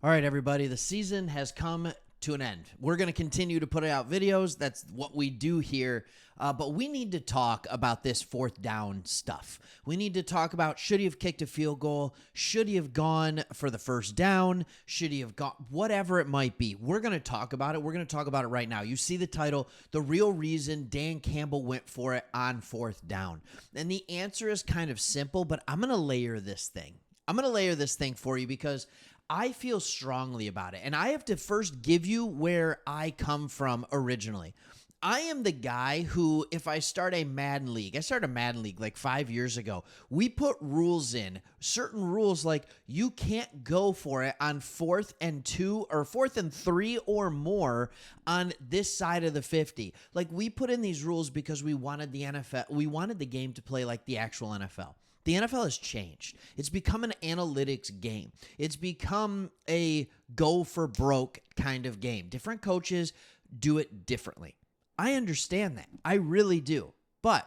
All right, everybody, the season has come to an end. We're going to continue to put out videos. That's what we do here. But we need to talk about this fourth down stuff. We need to talk about, should he have kicked a field goal? Should he have gone for the first down? Should he have gone, whatever it might be. We're going to talk about it. We're going to talk about it right now. You see the title, The Real Reason Dan Campbell Went for It on Fourth Down. And the answer is kind of simple, but I'm going to layer this thing. I'm going to layer this thing for you because I feel strongly about it. And I have to first give you where I come from originally. I am the guy who, if I start a Madden League, I started a Madden League like 5 years ago. We put rules in, certain rules like you can't go for it on 4th and 2 or 4th and 3 or more on this side of the 50. Like we put in these rules because we wanted the NFL, we wanted the game to play like the actual NFL. The NFL has changed. It's become an analytics game. It's become a go for broke kind of game. Different coaches do it differently. I understand that. I really do. But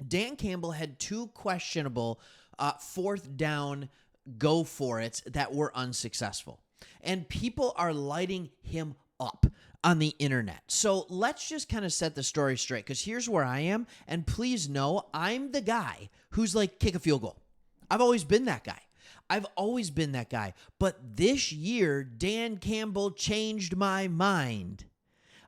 Dan Campbell had two questionable fourth down go for it that were unsuccessful. And people are lighting him up on the internet. So let's just kind of set the story straight, because here's where I am. And please know, I'm the guy who's like, kick a field goal. I've always been that guy. I've always been that guy. But this year, Dan Campbell changed my mind,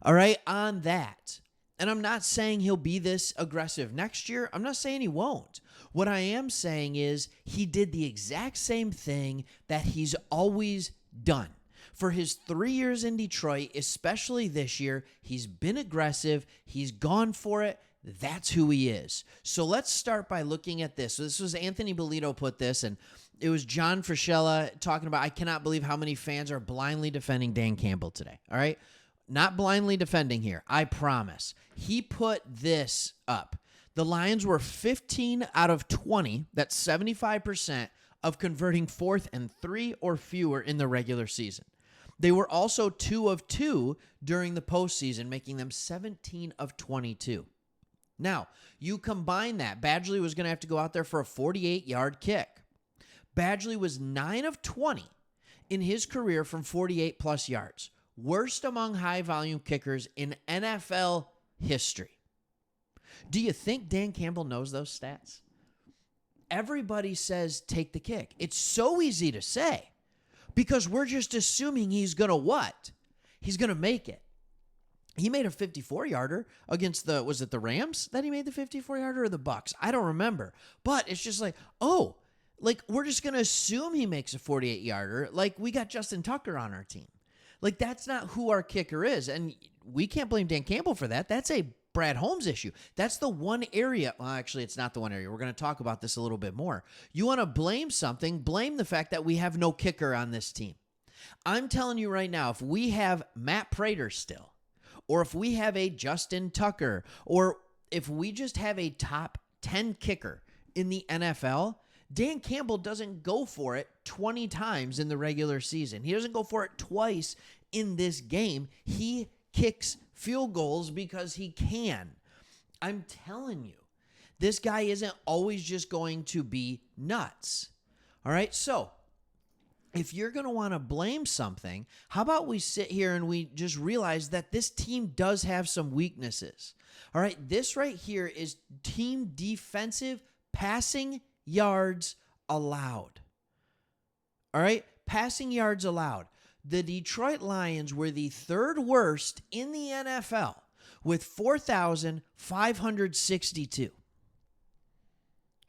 all right, on that. And I'm not saying he'll be this aggressive next year. I'm not saying he won't. What I am saying is he did the exact same thing that he's always done. For his 3 years in Detroit, especially this year, he's been aggressive. He's gone for it. That's who he is. So let's start by looking at this. So this was Anthony Bolito put this, and it was John Frischella talking about, I cannot believe how many fans are blindly defending Dan Campbell today. All right? Not blindly defending here. I promise. He put this up. The Lions were 15 out of 20. That's 75% of converting 4th and 3 or fewer in the regular season. They were also 2 of 2 during the postseason, making them 17 of 22. Now, you combine that. Badgley was going to have to go out there for a 48-yard kick. Badgley was 9 of 20 in his career from 48-plus yards. Worst among high-volume kickers in NFL history. Do you think Dan Campbell knows those stats? Everybody says take the kick. It's so easy to say because we're just assuming he's going to what? He's going to make it. He made a 54-yarder against was it the Rams that he made the 54-yarder or the Bucks? I don't remember. But it's just like, oh, like we're just going to assume he makes a 48-yarder. Like we got Justin Tucker on our team. Like that's not who our kicker is. And we can't blame Dan Campbell for that. That's a Brad Holmes issue. That's the one area. Well, actually, it's not the one area. We're going to talk about this a little bit more. You want to blame something, blame the fact that we have no kicker on this team. I'm telling you right now, if we have Matt Prater still, or if we have a Justin Tucker, or if we just have a top 10 kicker in the NFL, Dan Campbell doesn't go for it 20 times in the regular season. He doesn't go for it twice in this game. He kicks field goals because he can. I'm telling you, this guy isn't always just going to be nuts. All right, so if you're going to want to blame something, how about we sit here and we just realize that this team does have some weaknesses. All right, this right here is team defensive passing yards allowed. All right, passing yards allowed. The Detroit Lions were the third worst in the NFL with 4,562.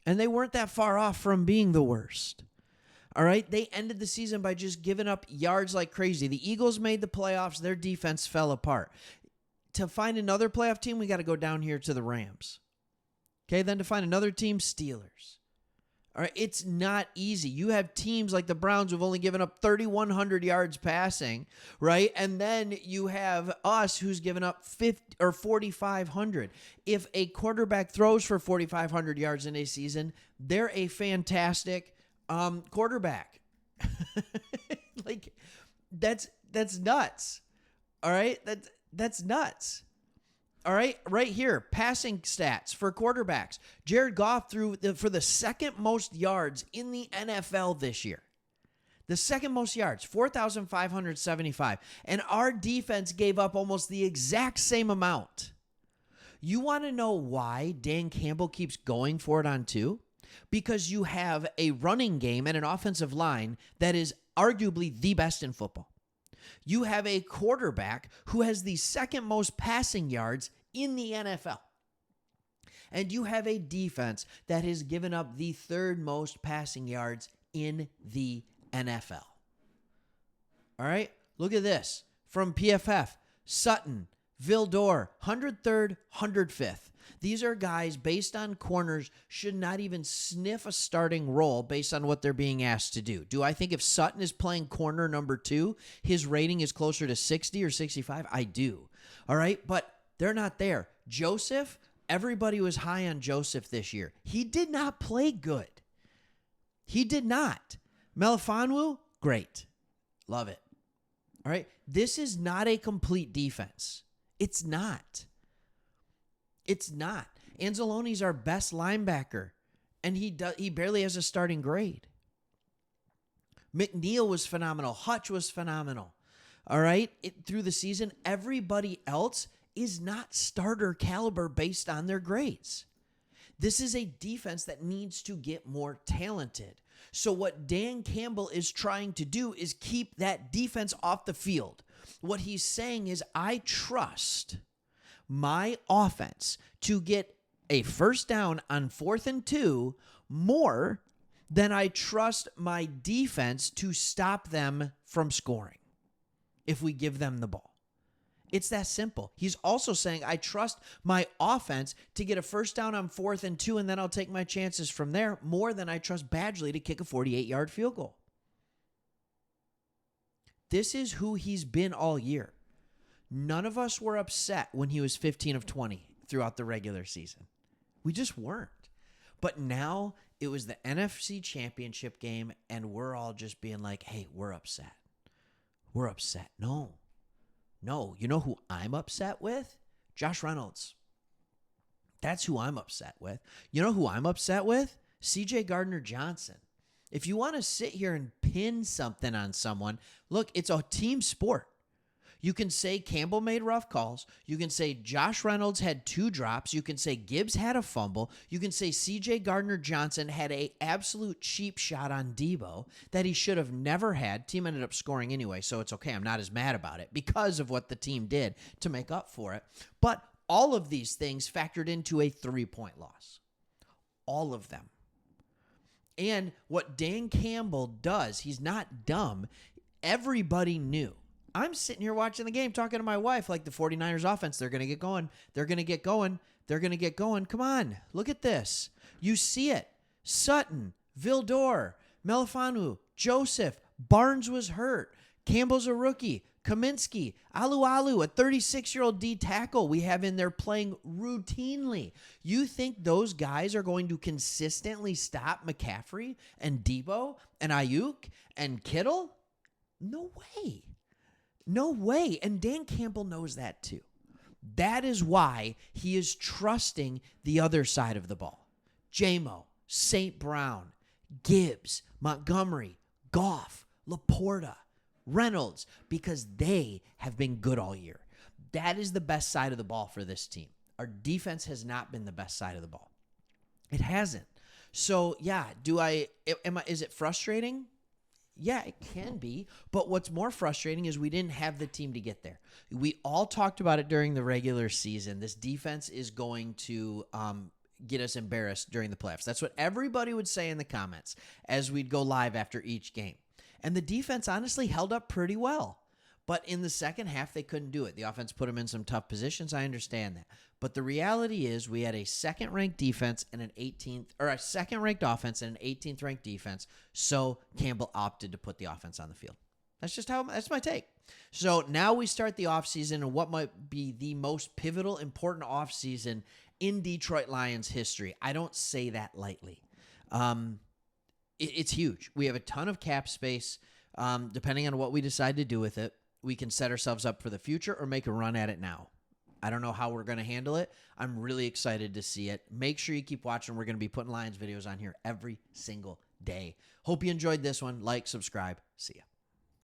And they weren't that far off from being the worst. All right, they ended the season by just giving up yards like crazy. The Eagles made the playoffs. Their defense fell apart. To find another playoff team, we got to go down here to the Rams. Okay, then to find another team, Steelers. All right, it's not easy. You have teams like the Browns who've only given up 3,100 yards passing, right? And then you have us who's given up 4,500. If a quarterback throws for 4,500 yards in a season, they're a fantastic quarterback. Like that's nuts. All right, that's nuts. All right, right here, passing stats for quarterbacks. Jared Goff threw for the second most yards in the NFL this year. The second most yards, 4,575. And our defense gave up almost the exact same amount. You want to know why Dan Campbell keeps going for it on 2? Because you have a running game and an offensive line that is arguably the best in football. You have a quarterback who has the second most passing yards in the NFL. And you have a defense that has given up the third most passing yards in the NFL. All right, look at this. From PFF, Sutton, Vildor, 103rd, 105th. These are guys based on corners should not even sniff a starting role based on what they're being asked to do. Do I think if Sutton is playing corner number 2, his rating is closer to 60 or 65? I do. All right, but they're not there. Joseph, everybody was high on Joseph this year. He did not play good. He did not. Melifonwu, great. Love it. All right. This is not a complete defense. It's not. It's not. Anzalone's our best linebacker, and he barely has a starting grade. McNeil was phenomenal. Hutch was phenomenal. All right. Through the season, everybody else is not starter caliber based on their grades. This is a defense that needs to get more talented. So what Dan Campbell is trying to do is keep that defense off the field. What he's saying is, I trust my offense to get a first down on 4th and 2 more than I trust my defense to stop them from scoring if we give them the ball. It's that simple. He's also saying, I trust my offense to get a first down on 4th and 2, and then I'll take my chances from there more than I trust Badgley to kick a 48-yard field goal. This is who he's been all year. None of us were upset when he was 15 of 20 throughout the regular season. We just weren't. But now it was the NFC Championship game, and we're all just being like, hey, we're upset. We're upset. No. You know who I'm upset with? Josh Reynolds. That's who I'm upset with. You know who I'm upset with? C.J. Gardner-Johnson. If you want to sit here and pin something on someone, look, it's a team sport. You can say Campbell made rough calls. You can say Josh Reynolds had 2 drops. You can say Gibbs had a fumble. You can say C.J. Gardner-Johnson had an absolute cheap shot on Debo that he should have never had. Team ended up scoring anyway, so it's okay. I'm not as mad about it because of what the team did to make up for it. But all of these things factored into a 3-point loss. All of them. And what Dan Campbell does, he's not dumb. Everybody knew. I'm sitting here watching the game, talking to my wife like the 49ers offense. They're going to get going. They're going to get going. They're going to get going. Come on. Look at this. You see it. Sutton, Vildor, Melifonwu, Joseph, Barnes was hurt. Campbell's a rookie. Kaminsky, Alu, a 36-year-old D tackle we have in there playing routinely. You think those guys are going to consistently stop McCaffrey and Debo and Ayuk and Kittle? No way. No way. And Dan Campbell knows that too. That is why he is trusting the other side of the ball. J-Mo, St. Brown, Gibbs, Montgomery, Goff, Laporta, Reynolds, because they have been good all year. That is the best side of the ball for this team. Our defense has not been the best side of the ball. It hasn't. So, yeah, is it frustrating? Yeah, it can be. But what's more frustrating is we didn't have the team to get there. We all talked about it during the regular season. This defense is going to get us embarrassed during the playoffs. That's what everybody would say in the comments as we'd go live after each game. And the defense honestly held up pretty well. But in the second half, they couldn't do it. The offense put them in some tough positions. I understand that. But the reality is we had a second-ranked defense and a second-ranked offense and an 18th-ranked defense. So Campbell opted to put the offense on the field. That's my take. So now we start the offseason and what might be the most pivotal, important offseason in Detroit Lions history. I don't say that lightly. It's huge. We have a ton of cap space. Depending on what we decide to do with it, we can set ourselves up for the future or make a run at it now. I don't know how we're going to handle it. I'm really excited to see it. Make sure you keep watching. We're going to be putting Lions videos on here every single day. Hope you enjoyed this one. Like, subscribe. See ya.